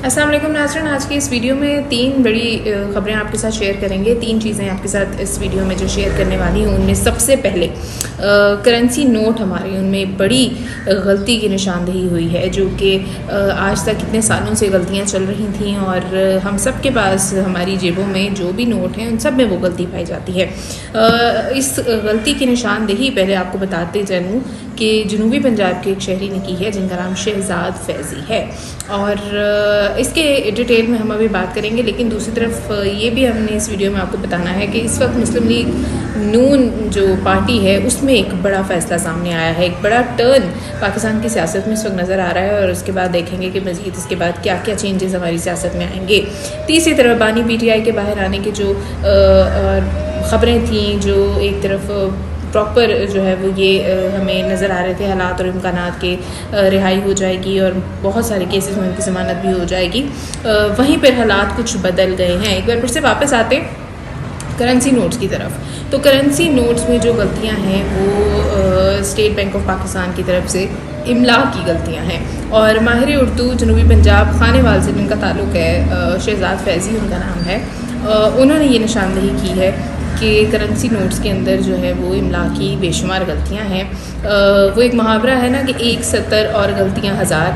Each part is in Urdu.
السلام علیکم ناظرین، آج کی اس ویڈیو میں 3 بڑی خبریں آپ کے ساتھ شیئر کریں گے۔ 3 چیزیں آپ کے ساتھ اس ویڈیو میں جو شیئر کرنے والی ہوں ان میں سب سے پہلے کرنسی نوٹ ہمارے ان میں بڑی غلطی کی نشاندہی ہوئی ہے، جو کہ آج تک اتنے سالوں سے غلطیاں چل رہی تھیں اور ہم سب کے پاس ہماری جیبوں میں جو بھی نوٹ ہیں ان سب میں وہ غلطی پائی جاتی ہے۔ اس غلطی کی نشاندہی پہلے آپ کو بتاتے چلوں کہ جنوبی پنجاب کے ایک شہری نے کی ہے جن کا نام شہزاد فیضی ہے، اور اس کے ڈیٹیل میں ہم ابھی بات کریں گے، لیکن دوسری طرف یہ بھی ہم نے اس ویڈیو میں آپ کو بتانا ہے کہ اس وقت مسلم لیگ نون جو پارٹی ہے اس میں ایک بڑا فیصلہ سامنے آیا ہے، ایک بڑا ٹرن پاکستان کی سیاست میں اس وقت نظر آ رہا ہے، اور اس کے بعد دیکھیں گے کہ مزید اس کے بعد کیا کیا چینجز ہماری سیاست میں آئیں گے۔ تیسری طرف بانی پی ٹی آئی کے باہر آنے کی جو خبریں تھیں، جو ایک طرف پراپر جو ہے وہ یہ ہمیں نظر آ رہے تھے حالات اور امکانات کے رہائی ہو جائے گی اور بہت سارے کیسز میں ان کی ضمانت بھی ہو جائے گی، وہیں پر حالات کچھ بدل گئے ہیں۔ ایک بار پھر سے واپس آتے کرنسی نوٹس کی طرف، تو کرنسی نوٹس میں جو غلطیاں ہیں وہ اسٹیٹ بینک آف پاکستان کی طرف سے املا کی غلطیاں ہیں، اور ماہر اردو جنوبی پنجاب خانے وال سے جن کا تعلق ہے، شہزاد فیضی ان کا نام ہے، انہوں نے یہ نشاندہی کی ہے کہ کرنسی نوٹس کے اندر جو ہے وہ املا کی بے شمار غلطیاں ہیں۔ وہ ایک محاورہ ہے نا کہ 1 سطر اور غلطیاں 1000،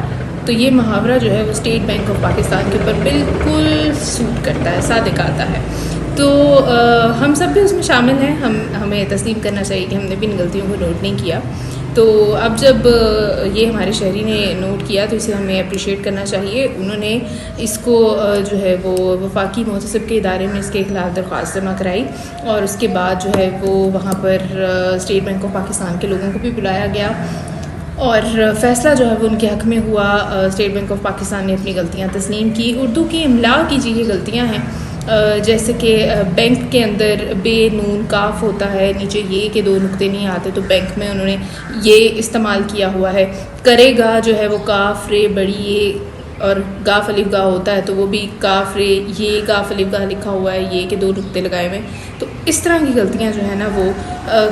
تو یہ محاورہ جو ہے وہ اسٹیٹ بینک آف پاکستان کے اوپر بالکل سوٹ کرتا ہے، صادق آتا ہے۔ تو ہم سب بھی اس میں شامل ہیں، ہمیں تسلیم کرنا چاہیے کہ ہم نے بھی ان غلطیوں کو نوٹ نہیں کیا۔ تو اب جب یہ ہمارے شہری نے نوٹ کیا تو اسے ہمیں اپریشیٹ کرنا چاہیے۔ انہوں نے اس کو جو ہے وہ وفاقی محتسب کے ادارے میں اس کے خلاف درخواست جمع کرائی، اور اس کے بعد جو ہے وہ وہاں پر اسٹیٹ بینک آف پاکستان کے لوگوں کو بھی بلایا گیا، اور فیصلہ جو ہے وہ ان کے حق میں ہوا۔ اسٹیٹ بینک آف پاکستان نے اپنی غلطیاں تسلیم کی۔ اردو کی املا کی جو یہ غلطیاں ہیں، جیسے کہ بینک کے اندر بے نون کاف ہوتا ہے، نیچے یہ کہ 2 نقطے نہیں آتے، تو بینک میں انہوں نے یہ استعمال کیا ہوا ہے۔ کرے گا جو ہے وہ کاف رے بڑی یہ اور گاف الف گاہ ہوتا ہے، تو وہ بھی کاف رے یہ گاف الف گاہ لکھا ہوا ہے، یہ کہ 2 نقطے لگائے ہوئے، تو اس طرح کی غلطیاں جو ہے نا وہ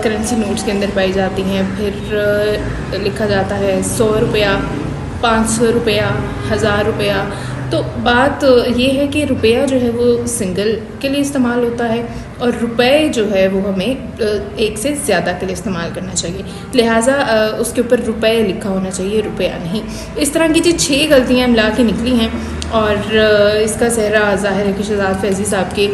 کرنسی نوٹس کے اندر پائی جاتی ہیں۔ پھر لکھا جاتا ہے 100 روپیہ، 500 روپیہ، 1000 روپیہ۔ تو بات یہ ہے کہ روپیہ جو ہے وہ سنگل کے لیے استعمال ہوتا ہے، اور روپے جو ہے وہ ہمیں 1 سے زیادہ کے لیے استعمال کرنا چاہیے، لہٰذا اس کے اوپر روپے لکھا ہونا چاہیے، روپیہ نہیں۔ اس طرح کی جو 6 غلطیاں املا کی نکلی ہیں، اور اس کا صحرا ظاہر ہے کہ شہزاد فیضی صاحب کے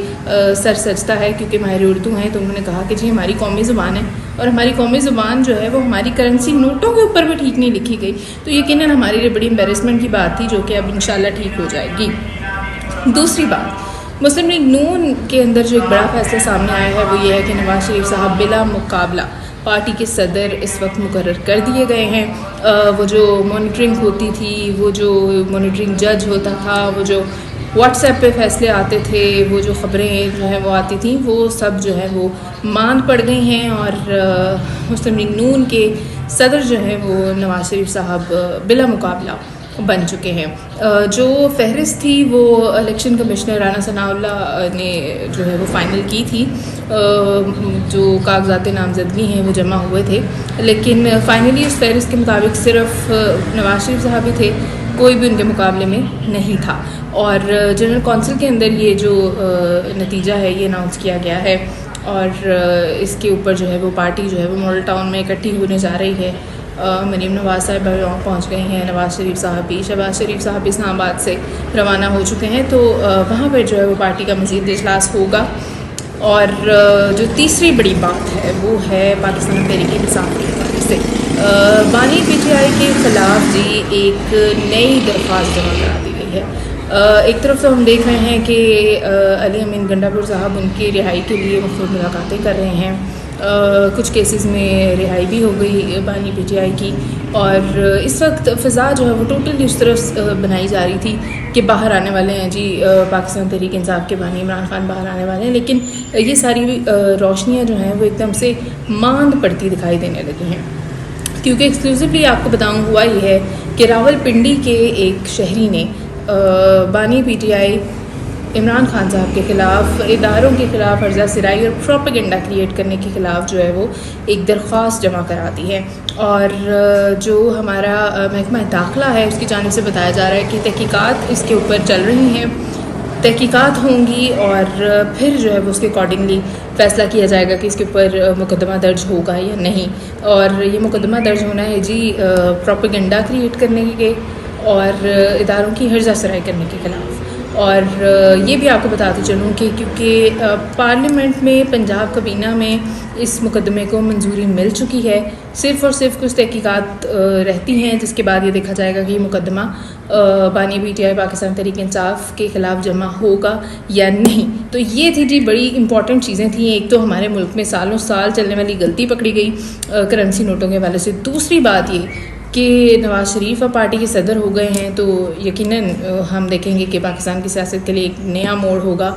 سر سجتا ہے، کیونکہ ماہر اردو ہیں، تو انہوں نے کہا کہ جی ہماری قومی زبان ہے، اور ہماری قومی زبان جو ہے وہ ہماری کرنسی نوٹوں کے اوپر بھی ٹھیک نہیں لکھی گئی، تو یقیناً ہمارے لیے بڑی امبیرسمنٹ کی بات تھی، جو کہ اب انشاءاللہ ٹھیک ہو جائے گی۔ دوسری بات، مسلم لیگ نون کے اندر جو ایک بڑا فیصلہ سامنے آیا ہے وہ یہ ہے کہ نواز شریف صاحب بلا مقابلہ پارٹی کے صدر اس وقت مقرر کر دیے گئے ہیں۔ وہ جو مانیٹرنگ ہوتی تھی، وہ جو مانیٹرنگ جج ہوتا تھا، وہ جو واٹس ایپ پہ فیصلے آتے تھے، وہ جو خبریں جو ہیں وہ آتی تھیں، وہ سب جو ہے وہ ماند پڑ گئی ہیں، اور مسلم لیگ نون کے صدر جو ہیں وہ نواز شریف صاحب بلا مقابلہ بن چکے ہیں۔ جو فہرست تھی وہ الیکشن کمشنر رانا ثناء اللہ نے جو ہے وہ فائنل کی تھی، جو کاغذات نامزدگی ہیں وہ جمع ہوئے تھے، لیکن فائنلی اس فہرست کے مطابق صرف نواز شریف صاحب ہی تھے، کوئی بھی ان کے مقابلے میں نہیں تھا، اور جنرل کونسل کے اندر یہ جو نتیجہ ہے یہ اناؤنس کیا گیا ہے، اور اس کے اوپر جو ہے وہ پارٹی جو ہے وہ ماڈل ٹاؤن میں اکٹھی ہونے جا رہی ہے۔ مریم نواز صاحب وہاں پہنچ گئی ہیں، نواز شریف صاحب بھی، شہباز شریف صاحب اسلام آباد سے روانہ ہو چکے ہیں، تو وہاں پہ جو ہے وہ پارٹی کا مزید اجلاس ہوگا۔ اور جو تیسری بڑی بات ہے وہ ہے پاکستان تحریک انصاف کے حوالے سے بانی پی ٹی آئی کے خلاف جی ایک نئی درخواست جمع کرا دی گئی ہے۔ ایک طرف تو ہم دیکھ رہے ہیں کہ علی امین گنڈا پور صاحب ان کی رہائی کے لیے مختلف ملاقاتیں کر رہے ہیں، کچھ کیسز میں رہائی بھی ہو گئی بانی پی ٹی آئی کی، اور اس وقت فضا جو ہے وہ ٹوٹلی اس طرف بنائی جا رہی تھی کہ باہر آنے والے ہیں جی پاکستان تحریک انصاف کے بانی عمران خان باہر آنے والے ہیں، لیکن یہ ساری روشنیاں جو ہیں وہ ایک دم سے ماند پڑتی دکھائی دینے لگی ہیں، کیونکہ ایکسکلوسیولی آپ کو بتاؤں ہوا یہ ہے کہ راول پنڈی کے ایک شہری نے بانی P T I Imran Khan صاحب کے خلاف، اداروں کے خلاف ہرزہ سرائی اور پروپیگنڈا کریٹ کرنے کے خلاف جو ہے وہ ایک درخواست جمع کراتی ہے. اور جو ہمارا محکمہ داخلہ ہے اس کی جانب سے بتایا جا رہا ہے کہ تحقیقات اس کے اوپر چل رہی ہیں، تحقیقات ہوں گی اور پھر جو ہے وہ اس کے اکارڈنگلی فیصلہ کیا جائے گا کہ اس کے اوپر مقدمہ درج ہوگا یا نہیں. اور یہ مقدمہ درج ہونا ہے جی پروپیگنڈا کریٹ کرنے کے اور اداروں کی ہرزہ سرائی کرنے کے خلاف. اور یہ بھی آپ کو بتاتی چلوں کہ کیونکہ پارلیمنٹ میں پنجاب کابینہ میں اس مقدمے کو منظوری مل چکی ہے، صرف اور صرف کچھ تحقیقات رہتی ہیں جس کے بعد یہ دیکھا جائے گا کہ یہ مقدمہ بانی P T I Pakistan Tehreek Insaf کے خلاف جمع ہوگا یا نہیں. تو یہ تھی جی بڑی امپورٹنٹ چیزیں تھیں. ایک تو ہمارے ملک میں سالوں سال چلنے والی غلطی پکڑی گئی کرنسی نوٹوں کے حوالے سے. دوسری بات یہ کہ نواز شریف اب پارٹی کے صدر ہو گئے ہیں تو یقیناً ہم دیکھیں گے کہ پاکستان کی سیاست کے لیے ایک نیا موڑ ہوگا،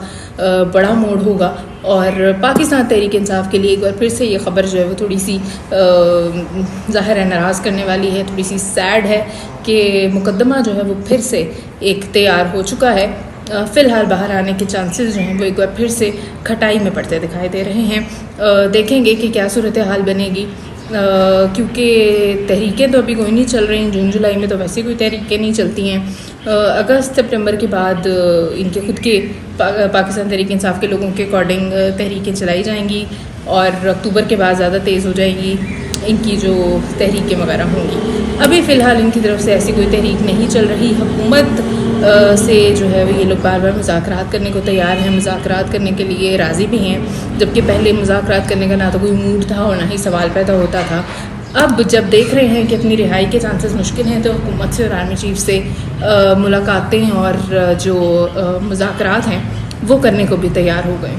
بڑا موڑ ہوگا. اور پاکستان تحریک انصاف کے لیے ایک بار پھر سے یہ خبر جو ہے وہ تھوڑی سی ظاہر ہے ناراض کرنے والی ہے، تھوڑی سی سیڈ ہے کہ مقدمہ جو ہے وہ پھر سے ایک تیار ہو چکا ہے. فی الحال باہر آنے کے چانسز جو ہیں وہ ایک بار پھر سے کھٹائی میں پڑتے دکھائی دے رہے ہیں. دیکھیں گے کہ کیا صورتحال بنے گی، کیونکہ تحریکیں تو ابھی کوئی نہیں چل رہی ہیں. جون جولائی میں تو ویسے کوئی تحریکیں نہیں چلتی ہیں. اگست سپٹمبر کے بعد ان کے خود کے پاکستان تحریک انصاف کے لوگوں کے اکارڈنگ تحریکیں چلائی جائیں گی اور اکتوبر کے بعد زیادہ تیز ہو جائیں گی ان کی جو تحریکیں وغیرہ ہوں گی. ابھی فی الحال ان کی طرف سے ایسی کوئی تحریک نہیں چل رہی. حکومت سے جو ہے یہ لوگ بار بار مذاکرات کرنے کو تیار ہیں، مذاکرات کرنے کے لیے راضی بھی ہیں، جبکہ پہلے مذاکرات کرنے کا نہ تو کوئی موڈ تھا اور نہ ہی سوال پیدا ہوتا تھا. اب جب دیکھ رہے ہیں کہ اپنی رہائی کے چانسز مشکل ہیں تو حکومت سے اور آرمی چیف سے ملاقاتیں اور جو مذاکرات ہیں وہ کرنے کو بھی تیار ہو گئے.